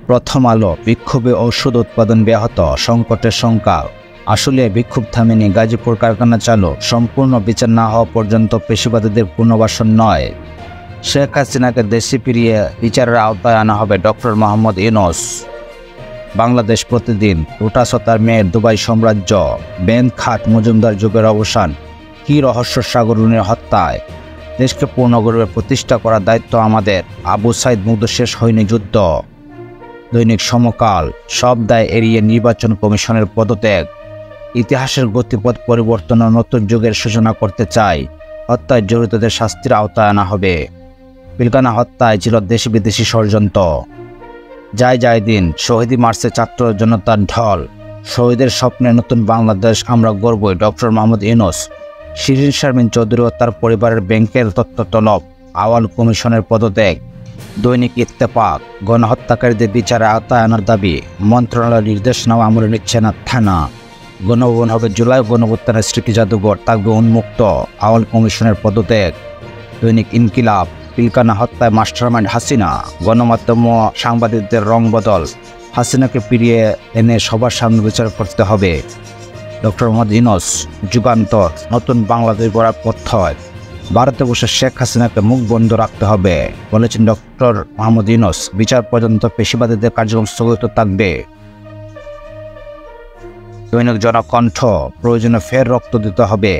প্রথম আলো। বিক্ষোভে ঔষধ উৎপাদন ব্যাহত, সংকটের শঙ্কা। আসলে বিক্ষোভ থামেনি, গাজীপুর কারখানা চালু। সম্পূর্ণ বিচার না হওয়া পর্যন্ত পেশিবাদীদের পুনর্বাসন নয়। শেখ হাসিনাকে দেশে ফিরিয়ে বিচারের আওতায় আনা হবে ডক্টর মোহাম্মদ ইউনূস। বাংলাদেশ প্রতিদিন। রুটাস ও তার মেয়ের দুবাই সাম্রাজ্য। বেন খাট মজুমদার যুগের অবসান। কি রহস্য সাগরুনের হত্যায়। দেশকে পূর্ণগর্বে প্রতিষ্ঠা করার দায়িত্ব আমাদের। আবু সাইদ মুগ্ধ, শেষ হয়নি যুদ্ধ। দৈনিক সমকাল। সব দায় এড়িয়ে নির্বাচন কমিশনের পদত্যাগ। ইতিহাসের গতিপথ পরিবর্তন ও নতুন যুগের সূচনা করতে চাই। হত্যায় জড়িতদের শাস্তির আওতায় আনা হবে। পিলখানা হত্যায় ছিল দেশি বিদেশি ষড়যন্ত্র। যায় দিন। শহীদি মার্চে ছাত্র জনতার ঢল। শহীদের স্বপ্নে নতুন বাংলাদেশ আমরা গর্বই। ডক্টর মোহাম্মদ ইউনূস। শিরিন শারমিন চৌধুরী ও তার পরিবারের ব্যাংকের তথ্য তলব। আওয়াল কমিশনের পদত্যাগ। দৈনিক ইত্তেফাক। গণহত্যাকারীদের বিচারে আওতায় আনার দাবি। মন্ত্রণালয়ের নির্দেশনাও আমলে নিচ্ছে না থানা। গণভবন হবে জুলাই গণভুত্থানের স্মৃতি জাদুঘর থাকবে উন্মুক্ত। আওয়াল কমিশনের পদত্যাগ। দৈনিক ইনকিলাব। পিলখানা হত্যায় মাস্টারমাইন্ড হাসিনা। গণমাধ্যম ও সাংবাদিকদের রং বদল। হাসিনাকে ফিরিয়ে এনে সবার সামনে বিচার করতে হবে। ডক্টর মোহাম্মদ ইউনূস। যুগান্তর। নতুন বাংলাদেশ গড়ার পথ্যয়। ভারতে বসে শেখ হাসিনাকে মুখ বন্ধ রাখতে হবে বলেছেন ডক্টর মোহাম্মদ ইউনূস। বিচার পর্যন্ত পেশিবাদীদের কার্যক্রম স্থগিত থাকবে। দৈনিক জনকণ্ঠ। প্রয়োজনে ফের রক্ত দিতে হবে।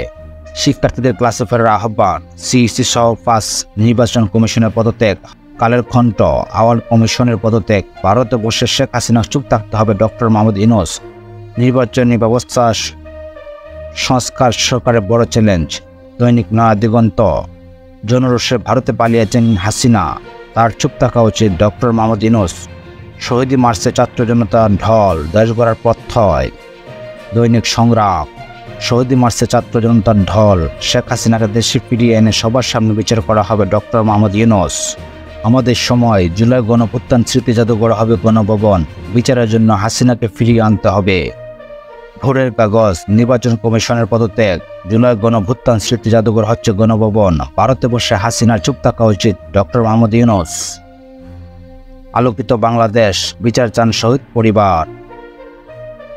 শিক্ষার্থীদের ক্লাসে ফেরার আহ্বান। সিইসি সহ 5 নির্বাচন কমিশনের পদত্যাগ। কালের কণ্ঠ। আওয়াল কমিশনের পদত্যাগ। ভারতে বসে শেখ হাসিনা চুপ থাকতে হবে ডক্টর মোহাম্মদ ইউনূস। নির্বাচনী ব্যবস্থা সংস্কার সরকারের বড় চ্যালেঞ্জ। দৈনিক নয়া দিগন্ত। জনরোষে ভারতে পালিয়েছেন হাসিনা, তার চুপ থাকা উচিত ডক্টর মোহাম্মদ ইউনূস। শহীদি মার্চে ছাত্র জনতার ঢল, দেশ গড়ার পথ্যয়। দৈনিক সংগ্রাম। শহীদি মার্চে ছাত্র জনতার ঢল। শেখ হাসিনাকে দেশে ফিরিয়ে এনে সবার সামনে বিচার করা হবে ডক্টর মোহাম্মদ ইউনূস। আমাদের সময়। জুলাই গণভুত্থান স্মৃতি জাদুঘর হবে গণভবন। বিচারের জন্য হাসিনাকে ফিরিয়ে আনতে হবে। ভোরের কাগজ। নির্বাচন কমিশনের পদত্যাগ। জুলাই গণভুত্থান স্মৃতি জাদুঘর হচ্ছে গণভবন। ভারতে বসে হাসিনার চুপ থাকা উচিত ডক্টর মোহাম্মদ ইউনূস। আলোকিত বাংলাদেশ। বিচার চান শহীদ পরিবার।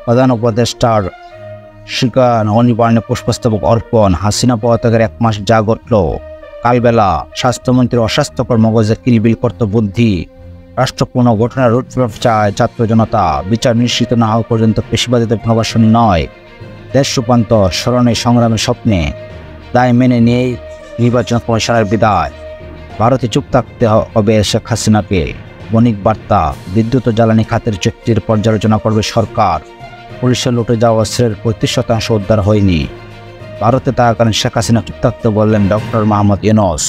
প্রধান উপদেষ্টার শিকার অনিবার্ণে পুষ্পস্তবক অর্পণ। হাসিনা পদত্যাগের 1 মাস যা ঘটল। কালবেলা। স্বাস্থ্যমন্ত্রীর অস্বাস্থ্যকর মগজে কিলবিল করত বুদ্ধি। রাষ্ট্র পুনর্গঠনের রুটম্যাপ চায় ছাত্র জনতা। বিচার নিশ্চিত না হওয়া পর্যন্ত পেশিবাদীদের পুনর্বাসন নয়। দেশ রূপান্তর স্মরণে সংগ্রামের স্বপ্নে। দায় মেনে নিয়েই নির্বাচন কমিশনের বিদায়। ভারতে চুপ থাকতে হবে শেখ হাসিনাকে। বণিক বার্তা। বিদ্যুৎ ও জ্বালানি খাতের চুক্তির পর্যালোচনা করবে সরকার। পুলিশের লুটে যাওয়া অস্ত্রের 35% উদ্ধার হয়নি। ভারতে থাকাকালীন শেখ হাসিনা চুপ থাকতে বললেন ডক্টর মোহাম্মদ ইউনূস।